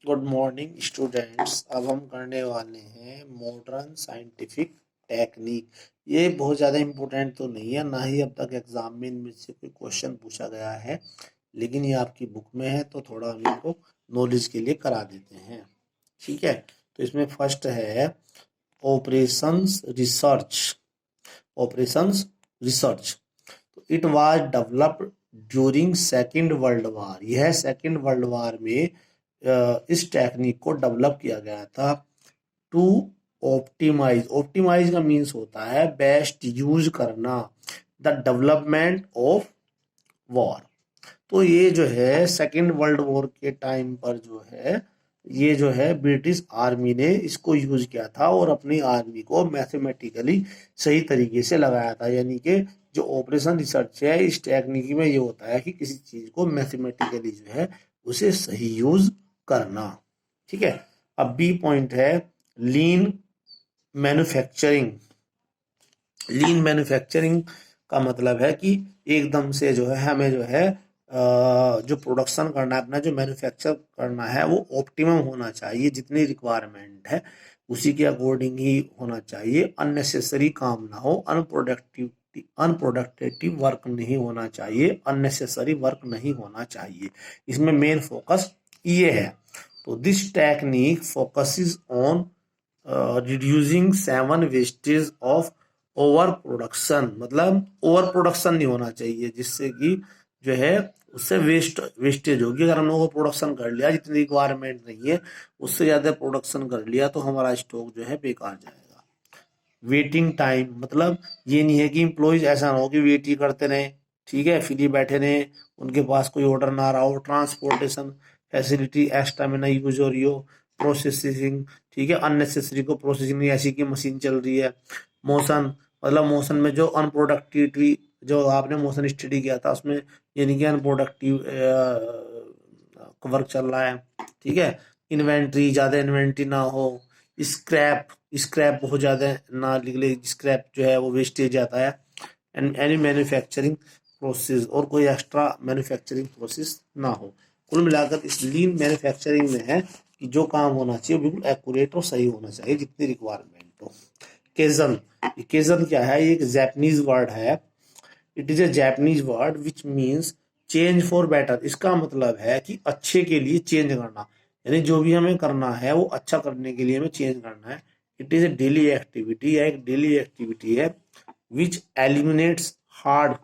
Good morning students. अब हम करने वाले हैं मॉडर्न साइंटिफिक टेक्निक। ये बहुत ज़्यादा इम्पोर्टेंट तो नहीं है, ना ही अब तक एग्जाम में इनमें से कोई क्वेश्चन पूछा गया है, लेकिन ये आपकी बुक में है तो थोड़ा हम इनको नॉलेज के लिए करा देते हैं। ठीक है, तो इसमें फर्स्ट है ऑपरेशंस रिसर्च। ऑपरेशंस रिसर्च, तो it was developed during second world war. यह सेकेंड वर्ल्ड वार में इस टेक्निक को डेवलप किया गया था टू ऑप्टिमाइज। ऑप्टिमाइज का मीन्स होता है बेस्ट यूज करना, द डेवलपमेंट ऑफ वॉर। तो ये जो है सेकेंड वर्ल्ड वॉर के टाइम पर जो है ये जो है ब्रिटिश आर्मी ने इसको यूज किया था और अपनी आर्मी को मैथमेटिकली सही तरीके से लगाया था। यानी कि जो ऑपरेशन रिसर्च है इस टेक्निक में ये होता है कि किसी चीज को मैथमेटिकली जो है उसे सही यूज करना। ठीक है, अब बी पॉइंट है लीन मैन्युफैक्चरिंग। लीन मैन्युफैक्चरिंग का मतलब है कि एकदम से जो है हमें जो है जो प्रोडक्शन करना है, अपना जो मैन्युफैक्चर करना है वो ऑप्टिमम होना चाहिए, जितनी रिक्वायरमेंट है उसी के अकॉर्डिंग ही होना चाहिए। अननेसेसरी काम ना हो, अनप्रोडक्टिव वर्क नहीं होना चाहिए, अननेसेसरी वर्क नहीं होना चाहिए। इसमें मेन फोकस ये है। तो this technique focuses on reducing 7 wastage of over production. मतलब ओवर प्रोडक्शन नहीं होना चाहिए जिससे कि जो है उससे वेस्टेज होगी। अगर हम लोगों को प्रोडक्शन कर लिया जितनी रिक्वायरमेंट नहीं है उससे ज्यादा प्रोडक्शन कर लिया तो हमारा स्टॉक जो है बेकार जाएगा। वेटिंग टाइम, मतलब ये नहीं है कि इम्प्लॉइज ऐसा ना हो कि वेट ही करते रहे, ठीक है, फ्री बैठे रहे, उनके पास कोई ऑर्डर ना रहा हो। ट्रांसपोर्टेशन फैसिलिटी एक्स्ट्रा में ना यूज हो रही हो। प्रोसेसिंग, ठीक है, अननेसेसरी को प्रोसेसिंग नहीं, ऐसी की मशीन चल रही है। मोशन, मतलब मोशन में जो अनप्रोडक्टिविटी, जो आपने मोशन स्टडी किया था उसमें यानी कि अनप्रोडक्टिव वर्क चल रहा है। ठीक है, इन्वेंट्री, ज़्यादा इन्वेंट्री ना हो। स्क्रैप, स्क्रैप बहुत ज़्यादा ना निकले, स्क्रैप जो है वो वेस्टेज जाता है। एंड एनी मैन्युफैक्चरिंग प्रोसेस, और कोई एक्स्ट्रा मैन्युफैक्चरिंग प्रोसेस ना हो। कुल मिलाकर इस लीन मैन्युफैक्चरिंग में है कि जो काम होना चाहिए बिल्कुल एक्यूरेट और सही होना चाहिए, जितनी रिक्वायरमेंट हो। केजन, केजन क्या है? ये एक जैपनीज वर्ड है। It is A Japanese word which means change for better. इसका मतलब है कि अच्छे के लिए चेंज करना, यानी जो भी हमें करना है वो अच्छा करने के लिए हमें चेंज करना है। It is a daily activity, या एक डेली एक्टिविटी है which eliminates hard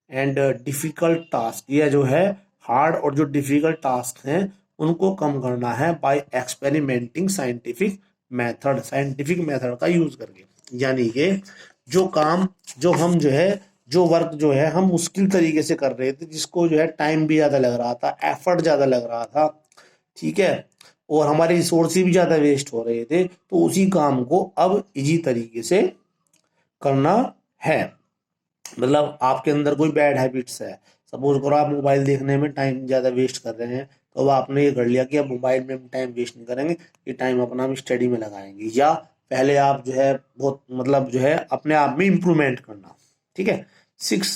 and difficult task. यह जो है हार्ड और जो डिफिकल्ट टास्क हैं उनको कम करना है by experimenting scientific method. Scientific method का यूज करके, यानी कि जो काम, जो हम जो है जो वर्क जो है हम मुश्किल तरीके से कर रहे थे, जिसको जो है टाइम भी ज्यादा लग रहा था, एफर्ट ज्यादा लग रहा था, ठीक है, और हमारे रिसोर्सेज भी ज्यादा वेस्ट हो रहे थे, तो उसी काम को अब इजी तरीके से करना है। मतलब आपके अंदर कोई बैड हैबिट्स है, सपोज करो आप मोबाइल देखने में टाइम ज़्यादा वेस्ट कर रहे हैं, तो अब आपने ये कर लिया कि अब मोबाइल में हम टाइम वेस्ट नहीं करेंगे, ये टाइम अपना हम स्टडी में लगाएंगे। या पहले आप जो है बहुत मतलब जो है अपने आप में इम्प्रूवमेंट करना। ठीक है, six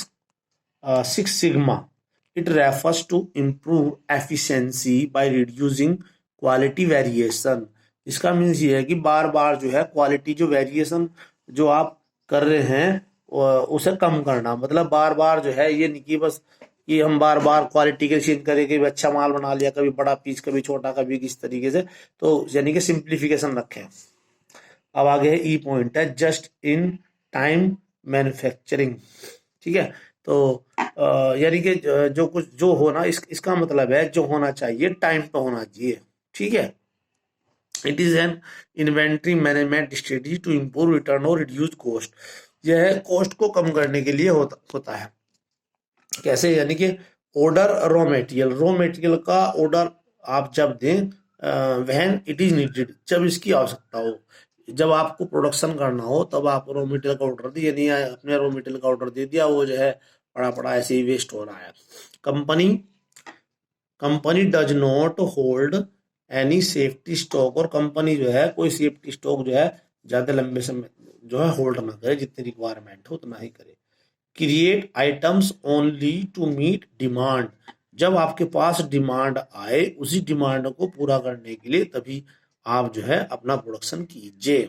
six sigma, it refers to improve efficiency by reducing quality variation. इसका मीन्स ये है कि बार बार जो है क्वालिटी जो वेरिएशन जो आप कर रहे हैं उसे कम करना। मतलब बार बार जो है ये नहीं कि बस कि हम बार बार क्वालिटी के चेंज करें, कभी अच्छा माल बना लिया, कभी बड़ा पीस, कभी छोटा, कभी किस तरीके से, तो यानी कि सिंप्लीफिकेशन रखें। अब आगे है ई पॉइंट है जस्ट इन टाइम मैन्युफैक्चरिंग। ठीक है, तो यानी कि जो कुछ जो होना इसका मतलब है जो होना चाहिए टाइम पे होना चाहिए। ठीक है, it is an inventory management strategy to improve return और रिड्यूस कॉस्ट। यह कॉस्ट को कम करने के लिए होता है। कैसे? यानी कि ऑर्डर रॉ मटेरियल का ऑर्डर आप जब दें व्हेन इट इज नीडेड, जब इसकी आवश्यकता हो। जब आपको प्रोडक्शन करना हो तब आप रॉ मटेरियल का ऑर्डर दिए, नहीं आए अपने रॉ मटेरियल का ऑर्डर दे दिया, वो जो है पड़ा पड़ा ऐसे ही वेस्ट हो रहा है। Company company does not hold any safety stock, और कंपनी जो है कोई सेफ्टी स्टॉक जो है ज्यादा लंबे समय जो है होल्ड ना करे, जितनी रिक्वायरमेंट हो उतना ही करे। Create items only to meet demand, जब आपके पास डिमांड आए, उसी डिमांड को पूरा करने के लिए तभी आप जो है अपना प्रोडक्शन कीजिए।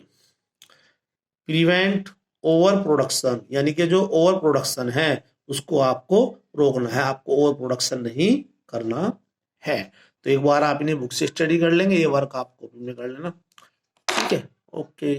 प्रिवेंट ओवर प्रोडक्शन, यानी कि जो ओवर प्रोडक्शन है उसको आपको रोकना है, आपको ओवर प्रोडक्शन नहीं करना है। तो एक बार आप इन्हें बुक से स्टडी कर लेंगे, ये वर्क आप कॉपी में कर लेना। ठीक है, ओके।